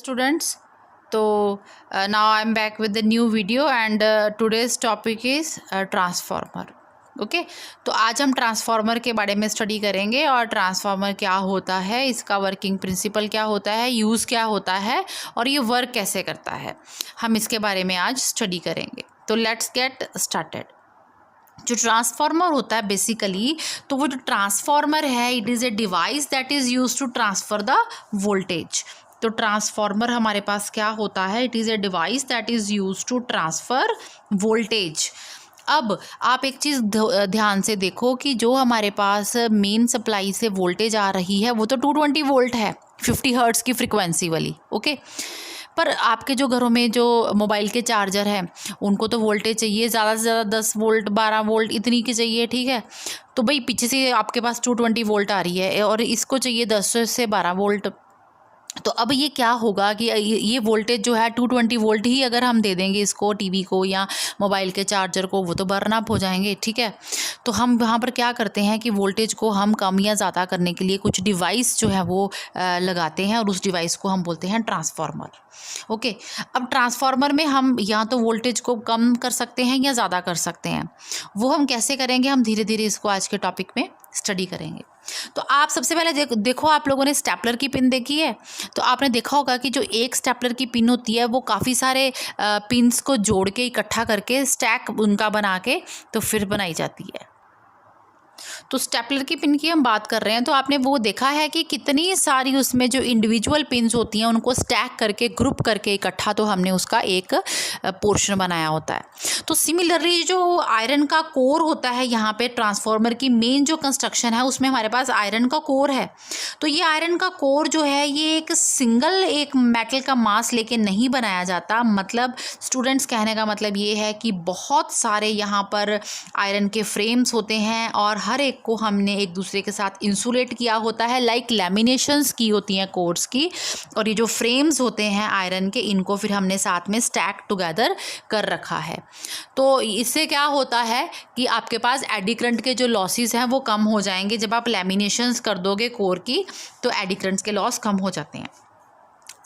Students, so now I'm back with the new video and today's topic is transformer. Okay, तो आज हम transformer के बारे में स्टडी करेंगे और ट्रांसफार्मर क्या होता है, इसका वर्किंग प्रिंसिपल क्या होता है, यूज़ क्या होता है और ये वर्क कैसे करता है, हम इसके बारे में आज स्टडी करेंगे। तो लेट्स गेट स्टार्टेड। जो ट्रांसफार्मर होता है बेसिकली, तो वो जो ट्रांसफार्मर है it is a device that is use to transfer the voltage. तो ट्रांसफार्मर हमारे पास क्या होता है, it is a device that is use to transfer voltage. अब आप एक चीज़ ध्यान से देखो कि जो हमारे पास मेन सप्लाई से वोल्टेज आ रही है वो तो 220 वोल्ट है, 50 हर्ट्ज़ की फ्रिक्वेंसी वाली। ओके, पर आपके जो घरों में जो मोबाइल के चार्जर हैं उनको तो वोल्टेज चाहिए ज़्यादा से ज़्यादा 10 वोल्ट 12 वोल्ट इतनी की चाहिए, ठीक है। तो भाई पीछे से आपके पास 220 वोल्ट आ रही है और इसको चाहिए 10 से 12 वोल्ट। तो अब ये क्या होगा कि ये वोल्टेज जो है 220 वोल्ट ही अगर हम दे देंगे इसको, टीवी को या मोबाइल के चार्जर को, वो तो बर्न अप हो जाएंगे, ठीक है। तो हम यहाँ पर क्या करते हैं कि वोल्टेज को हम कम या ज़्यादा करने के लिए कुछ डिवाइस जो है वो लगाते हैं और उस डिवाइस को हम बोलते हैं ट्रांसफार्मर। ओके, अब ट्रांसफार्मर में हम या तो वोल्टेज को कम कर सकते हैं या ज़्यादा कर सकते हैं। वो हम कैसे करेंगे, हम धीरे धीरे इसको आज के टॉपिक में स्टडी करेंगे। तो आप सबसे पहले देखो आप लोगों ने स्टेपलर की पिन देखी है, तो आपने देखा होगा कि जो एक स्टेपलर की पिन होती है वो काफ़ी सारे पिन्स को जोड़ के इकट्ठा करके स्टैक उनका बना के तो फिर बनाई जाती है। तो स्टेपलर की पिन की हम बात कर रहे हैं, तो आपने वो देखा है कि कितनी सारी उसमें जो इंडिविजुअल पिन्स होती हैं उनको स्टैक करके ग्रुप करके इकट्ठा तो हमने उसका एक पोर्शन बनाया होता है। तो सिमिलरली जो आयरन का कोर होता है, यहाँ पे ट्रांसफार्मर की मेन जो कंस्ट्रक्शन है उसमें हमारे पास आयरन का कोर है। तो ये आयरन का कोर जो है ये एक सिंगल एक मेटल का मास लेके नहीं बनाया जाता। मतलब स्टूडेंट्स, कहने का मतलब ये है कि बहुत सारे यहाँ पर आयरन के फ्रेम्स होते हैं और हर एक को हमने एक दूसरे के साथ इंसुलेट किया होता है, लाइक लैमिनेशंस की होती हैं कोर्स की। और ये जो फ्रेम्स होते हैं आयरन के, इनको फिर हमने साथ में स्टैक टुगेदर कर रखा है। तो इससे क्या होता है कि आपके पास एडी करंट के जो लॉसेस हैं वो कम हो जाएंगे। जब आप लैमिनेशंस कर दोगे कोर की तो एडी करंट्स के लॉस कम हो जाते हैं।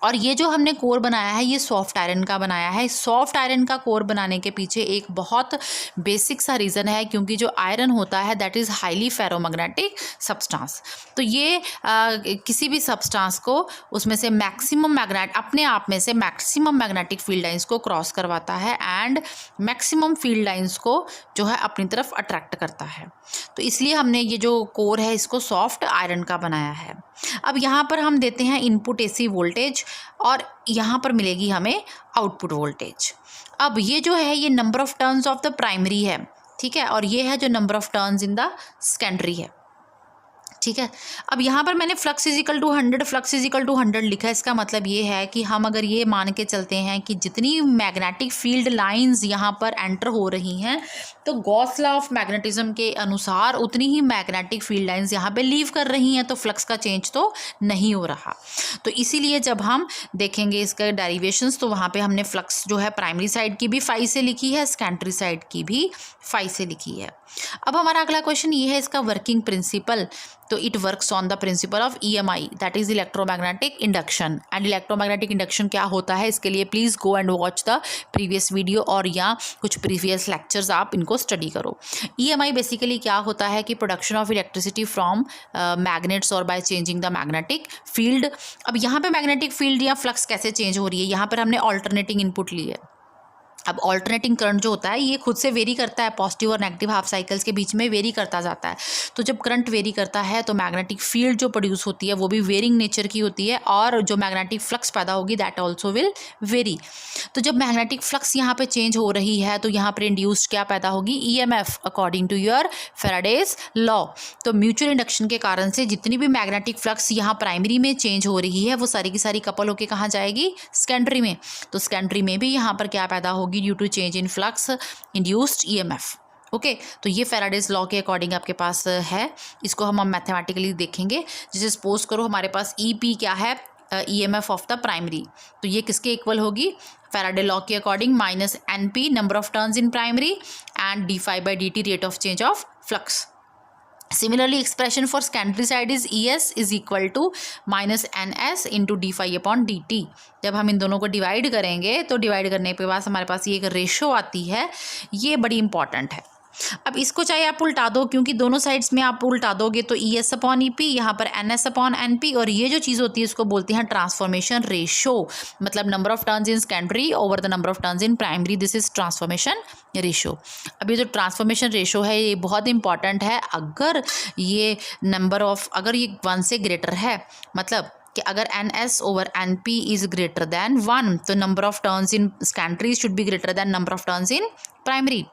और ये जो हमने कोर बनाया है ये सॉफ्ट आयरन का बनाया है। सॉफ्ट आयरन का कोर बनाने के पीछे एक बहुत बेसिक सा रीज़न है, क्योंकि जो आयरन होता है that is highly ferromagnetic substance. तो ये किसी भी सब्सटेंस को उसमें से मैक्सिमम मैग्नेट अपने आप में से मैक्सिमम मैग्नेटिक फील्ड लाइंस को क्रॉस करवाता है एंड मैक्सिमम फील्ड लाइंस को जो है अपनी तरफ अट्रैक्ट करता है। तो इसलिए हमने ये जो कोर है इसको सॉफ्ट आयरन का बनाया है। अब यहाँ पर हम देते हैं इनपुट एसी वोल्टेज और यहाँ पर मिलेगी हमें आउटपुट वोल्टेज। अब ये जो है ये number of turns of the primary है, ठीक है, और ये है जो number of turns in the secondary है, ठीक है। अब यहाँ पर मैंने flux is equal to 100 flux is equal to 100 लिखा है। इसका मतलब ये है कि हम अगर ये मान के चलते हैं कि जितनी मैग्नेटिक फील्ड लाइंस यहाँ पर एंटर हो रही हैं तो गॉस लॉ ऑफ मैग्नेटिज्म के अनुसार उतनी ही मैग्नेटिक फील्ड लाइंस यहाँ पे लीव कर रही हैं, तो फ्लक्स का चेंज तो नहीं हो रहा। तो इसीलिए जब हम देखेंगे इसका डेरिवेशंस तो वहाँ पे हमने फ्लक्स जो है प्राइमरी साइड की भी फाई से लिखी है, सेकेंडरी साइड की भी फाई से लिखी है। अब हमारा अगला क्वेश्चन ये है इसका वर्किंग प्रिंसिपल। तो it works on the principle of EMI, that is electromagnetic induction. And electromagnetic induction क्या होता है, इसके लिए please go and watch the previous video और या कुछ प्रीवियस लेक्चर्स आप इनको स्टडी करो। ईएमआई बेसिकली क्या होता है कि production of electricity from magnets और by changing the magnetic field. अब यहाँ पे मैग्नेटिक फील्ड या फ्लक्स कैसे चेंज हो रही है, यहाँ पर हमने ऑल्टरनेटिंग इनपुट ली है। अब ऑल्टरनेटिंग करंट जो होता है ये खुद से वेरी करता है, पॉजिटिव और नेगेटिव हाफ साइकिल्स के बीच में वेरी करता जाता है। तो जब करंट वेरी करता है तो मैग्नेटिक फील्ड जो प्रोड्यूस होती है वो भी वेरिंग नेचर की होती है और जो मैग्नेटिक फ्लक्स पैदा होगी दैट ऑल्सो विल वेरी। तो जब मैग्नेटिक फ्लक्स यहाँ पे चेंज हो रही है तो यहाँ पर इंड्यूस्ड क्या पैदा होगी, EMF according to your Faraday's law. तो म्यूचुअल इंडक्शन के कारण से जितनी भी मैग्नेटिक फ्लक्स यहाँ प्राइमरी में चेंज हो रही है वो सारी की सारी कपल होकर कहाँ जाएगी, सेकेंडरी में। तो सेकेंडरी में भी यहाँ पर क्या पैदा होगी, due to change in flux induced EMF. Okay, तो ये फैराडेज लॉ के अकॉर्डिंग आपके पास है। इसको हम मैथमेटिकली देखेंगे। जैसे सपोज करो हमारे पास ईपी क्या है, ईएमएफ ऑफ द प्राइमरी, तो ये किसके इक्वल होगी, फैराडे लॉ के according minus NP number of turns in primary and D phi by D T rate of change of flux. Similarly, expression for secondary side is ES is equal to minus NS into d phi upon dt। जब हम इन दोनों को divide करेंगे तो divide करने के बाद हमारे पास ये एक रेशो आती है, ये बड़ी इंपॉर्टेंट है। अब इसको चाहे आप उल्टा दो, क्योंकि दोनों साइड्स में आप उल्टा दोगे तो ES अपॉन EP, यहाँ पर NS अपॉन NP, और ये जो चीज़ होती है इसको बोलते हैं ट्रांसफॉर्मेशन रेशो, मतलब number of turns in secondary over the number of turns in primary, this is transformation ratio. अब ये जो ट्रांसफॉर्मेशन रेशो है ये बहुत इंपॉर्टेंट है। अगर ये नंबर ऑफ, अगर ये 1 से ग्रेटर है, मतलब कि अगर NS over NP is greater than 1, तो number of turns in secondary should be greater than number of turns in primary.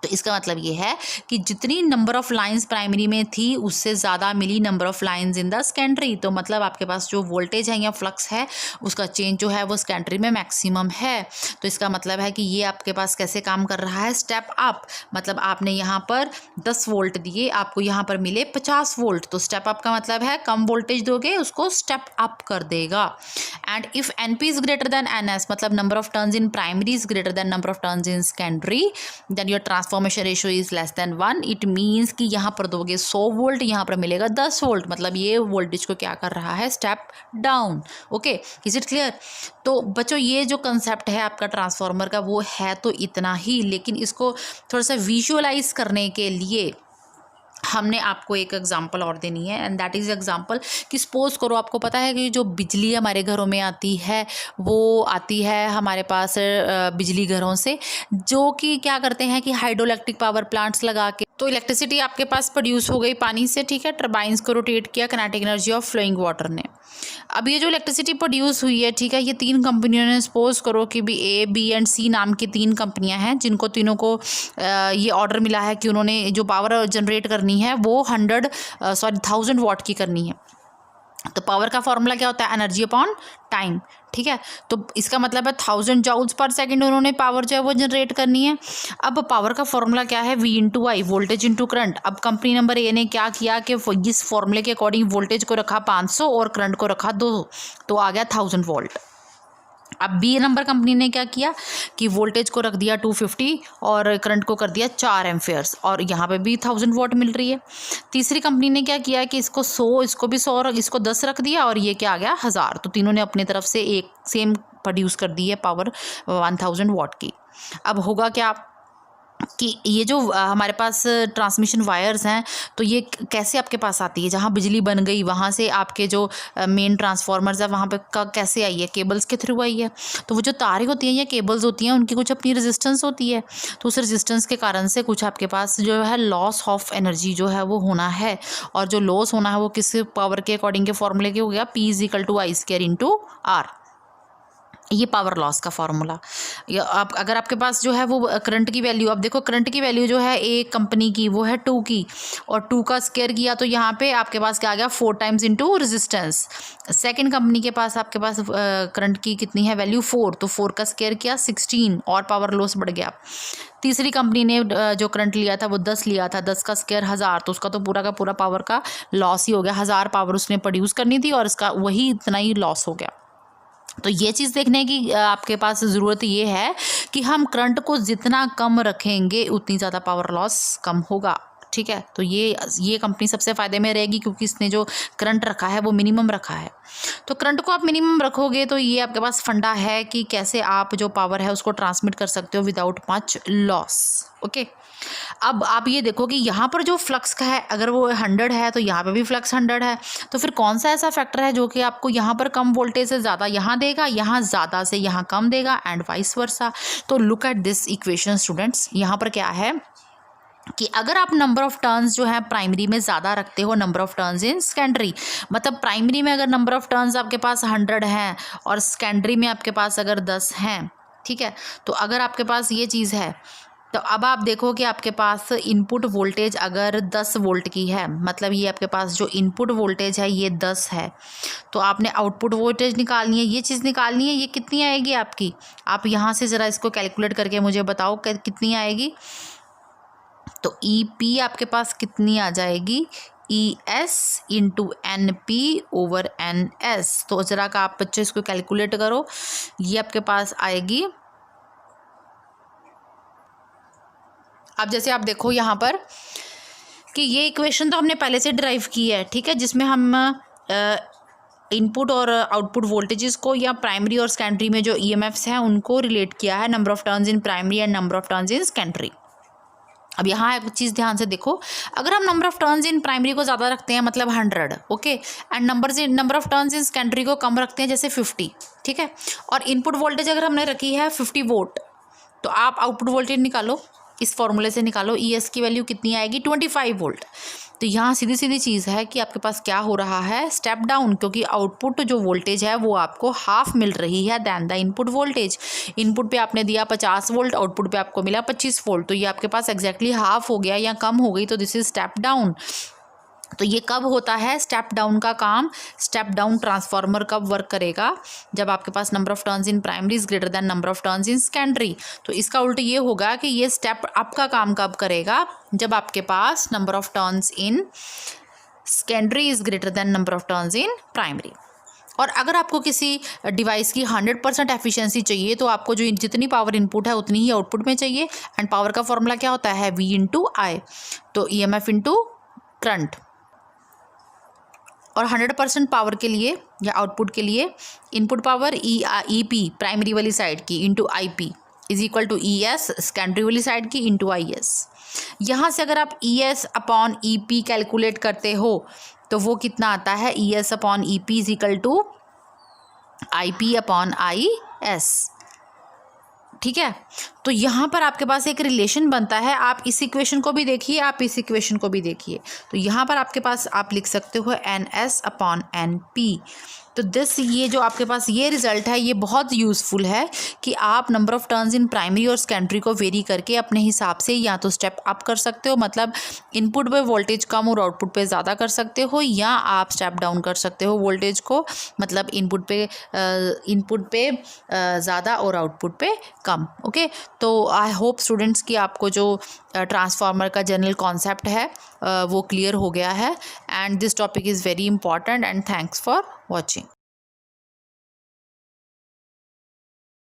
तो इसका मतलब ये है कि जितनी नंबर ऑफ लाइंस प्राइमरी में थी उससे ज़्यादा मिली number of lines in the secondary. तो मतलब आपके पास जो वोल्टेज है या फ्लक्स है उसका चेंज जो है वो सेकेंडरी में मैक्सिमम है। तो इसका मतलब है कि ये आपके पास कैसे काम कर रहा है, स्टेप अप। मतलब आपने यहाँ पर 10 वोल्ट दिए, आपको यहाँ पर मिले 50 वोल्ट, तो स्टेप अप का मतलब है कम वोल्टेज दोगे उसको स्टेप अप कर देगा। And if NP is greater than NS, मतलब number of turns in primary is greater than number of turns in secondary, then your transformation ratio is less than 1। It means कि यहाँ पर दोगे 100 volt, यहाँ पर मिलेगा 10 वोल्ट, मतलब ये वोल्टेज को क्या कर रहा है, step down. Okay, is it clear? तो बच्चों ये जो कंसेप्ट है आपका ट्रांसफार्मर का वो है तो इतना ही, लेकिन इसको थोड़ा सा विजुअलाइज करने के लिए हमने आपको एक एग्जांपल और देनी है, एंड दैट इज़ एग्जांपल कि सपोज करो आपको पता है कि जो बिजली हमारे घरों में आती है वो आती है हमारे पास बिजली घरों से, जो कि क्या करते हैं कि हाइड्रो इलेक्ट्रिक पावर प्लांट्स लगा के, तो इलेक्ट्रिसिटी आपके पास प्रोड्यूस हो गई पानी से, ठीक है, टर्बाइंस को रोटेट किया kinetic energy of flowing water ने। अब ये जो इलेक्ट्रिसिटी प्रोड्यूस हुई है, ठीक है, ये 3 कंपनियों ने, सपोज करो कि भी A, B एंड C नाम की 3 कंपनियां हैं जिनको तीनों को ये ऑर्डर मिला है कि उन्होंने जो पावर जनरेट करनी है वो 1000 वाट की करनी है। तो पावर का फॉर्मूला क्या होता है, एनर्जी अपॉन टाइम, ठीक है। तो इसका मतलब है 1000 जूल्स पर सेकंड उन्होंने पावर जो है वो जनरेट करनी है। अब पावर का फॉर्मूला क्या है, V इंटू आई, वोल्टेज इंटू करंट। अब कंपनी नंबर A ने क्या किया कि इस फॉर्मूले के अकॉर्डिंग वोल्टेज को रखा 500 और करंट को रखा 200, तो आ गया 1000 वोल्ट। अब B नंबर कंपनी ने क्या किया कि वोल्टेज को रख दिया 250 और करंट को कर दिया 4 एम्पियर्स, और यहाँ पे भी 1000 वाट मिल रही है। तीसरी कंपनी ने क्या किया कि इसको 100, इसको भी 100 और इसको 10 रख दिया, और ये क्या आ गया 1000। तो तीनों ने अपनी तरफ से एक सेम प्रोड्यूस कर दी है पावर 1000 वाट की। अब होगा क्या कि ये जो हमारे पास ट्रांसमिशन वायर्स हैं, तो ये कैसे आपके पास आती है, जहाँ बिजली बन गई वहाँ से आपके जो मेन ट्रांसफार्मर्स है वहाँ पे कैसे आई है, केबल्स के थ्रू आई है। तो वो जो तारें होती हैं या केबल्स होती हैं उनकी कुछ अपनी रेजिस्टेंस होती है, तो उस रेजिस्टेंस के कारण से कुछ आपके पास जो है लॉस ऑफ एनर्जी जो है वो होना है, और जो लॉस होना है वो किस पावर के अकॉर्डिंग के फॉर्मूले के हो गया, P is equal to I square into R। ये पावर लॉस का फॉर्मूला। या आप अगर आपके पास जो है वो करंट की वैल्यू, अब देखो करंट की वैल्यू जो है एक कंपनी की वो है 2 की, और 2 का स्क्वायर किया तो यहाँ पे आपके पास क्या आ गया 4 times into resistance. Second company के पास आपके पास करंट की कितनी है वैल्यू 4, तो 4 का स्क्वायर किया 16 और पावर लॉस बढ़ गया। तीसरी कंपनी ने जो करंट लिया था वो 10 लिया था, 10 का स्क्वायर 1000, तो उसका तो पूरा का पूरा पावर का लॉस ही हो गया, 1000 पावर उसने प्रोड्यूस करनी थी और इसका वही इतना ही लॉस हो गया। तो ये चीज़ देखने की आपके पास ज़रूरत ये है कि हम करंट को जितना कम रखेंगे उतनी ज़्यादा पावर लॉस कम होगा, ठीक है। तो ये कंपनी सबसे फ़ायदे में रहेगी क्योंकि इसने जो करंट रखा है वो मिनिमम रखा है। तो करंट को आप मिनिमम रखोगे तो ये आपके पास फंडा है कि कैसे आप जो पावर है उसको ट्रांसमिट कर सकते हो विदाउट मच लॉस। ओके, अब आप ये देखो कि यहाँ पर जो फ्लक्स का है अगर वो 100 है तो यहाँ पे भी फ्लक्स 100 है, तो फिर कौन सा ऐसा फैक्टर है जो कि आपको यहाँ पर कम वोल्टेज से ज़्यादा यहाँ देगा, यहाँ ज़्यादा से यहाँ कम देगा, एंड वाइस वर्सा। तो look at this equation students, यहाँ पर क्या है कि अगर आप नंबर ऑफ टर्न्स जो है प्राइमरी में ज़्यादा रखते हो number of turns in secondary, मतलब प्राइमरी में अगर नंबर ऑफ टर्न्स आपके पास 100 हैं और सेकेंडरी में आपके पास अगर 10 हैं, ठीक है, तो अगर आपके पास ये चीज़ है तो अब आप देखो कि आपके पास इनपुट वोल्टेज अगर 10 वोल्ट की है, मतलब ये आपके पास जो इनपुट वोल्टेज है ये 10 है, तो आपने आउटपुट वोल्टेज निकालनी है, ये चीज़ निकालनी है, ये कितनी आएगी आपकी, आप यहाँ से ज़रा इसको कैलकुलेट करके मुझे बताओ कितनी आएगी। तो EP आपके पास कितनी आ जाएगी, ES into NP over NS। तो ज़रा का आप बच्चों इसको कैलकुलेट करो, ये आपके पास आएगी। अब जैसे आप देखो यहाँ पर कि ये इक्वेशन तो हमने पहले से ड्राइव की है, ठीक है, जिसमें हम इनपुट और आउटपुट वोल्टेजेस को या प्राइमरी और सेकेंडरी में जो ईएमएफ्स हैं उनको रिलेट किया है, number of turns in primary and number of turns in secondary. अब यहाँ एक चीज़ ध्यान से देखो, अगर हम number of turns in primary को ज़्यादा रखते हैं मतलब 100, okay, and number of turns in secondary को कम रखते हैं जैसे 50, ठीक है, और इनपुट वोल्टेज अगर हमने रखी है 50 वोल्ट, तो आप आउटपुट वोल्टेज निकालो, इस फॉर्मूले से निकालो, ES की वैल्यू कितनी आएगी 25 वोल्ट। तो यहाँ सीधी सीधी चीज़ है कि आपके पास क्या हो रहा है, स्टेप डाउन, क्योंकि आउटपुट जो वोल्टेज है वो आपको हाफ मिल रही है than the input voltage. Input पे आपने दिया 50 वोल्ट, आउटपुट पे आपको मिला 25 वोल्ट, तो ये आपके पास एग्जैक्टली हाफ हो गया या कम हो गई, तो दिस इज स्टेप डाउन। तो ये कब होता है स्टेप डाउन का काम? स्टेप डाउन ट्रांसफार्मर कब वर्क करेगा? जब आपके पास number of turns in primary is greater than number of turns in secondary. तो इसका उल्टा ये होगा कि ये स्टेप अप का काम कब करेगा? जब आपके पास number of turns in secondary is greater than number of turns in primary. और अगर आपको किसी डिवाइस की 100% एफिशिएंसी चाहिए तो आपको जो जितनी पावर इनपुट है उतनी ही आउटपुट में चाहिए, एंड पावर का फॉर्मूला क्या होता है? V इंटू आई, तो EMF इंटू करंट। और 100% पावर के लिए या आउटपुट के लिए इनपुट पावर EP प्राइमरी वाली साइड की into IP is equal to ES secondary वाली साइड की इंटू IS। यहाँ से अगर आप ES अपॉन EP कैलकुलेट करते हो तो वो कितना आता है? ES upon EP is equal to IP upon IS, ठीक है। तो यहाँ पर आपके पास एक रिलेशन बनता है, आप इस इक्वेशन को भी देखिए, आप इस इक्वेशन को भी देखिए। तो यहाँ पर आपके पास आप लिख सकते हो NS अपॉन NP। तो ये जो आपके पास ये रिजल्ट है ये बहुत यूज़फुल है कि आप number of turns in primary और सेकेंडरी को वेरी करके अपने हिसाब से या तो स्टेप अप कर सकते हो, मतलब इनपुट पे वोल्टेज कम और आउटपुट पे ज़्यादा कर सकते हो, या आप स्टेप डाउन कर सकते हो वोल्टेज को, मतलब इनपुट पे ज़्यादा और आउटपुट पे कम। ओके, तो आई होप स्टूडेंट्स कि आपको जो ट्रांसफार्मर का जनरल कॉन्सेप्ट है वो क्लियर हो गया है, and this topic is very important, and thanks for watching.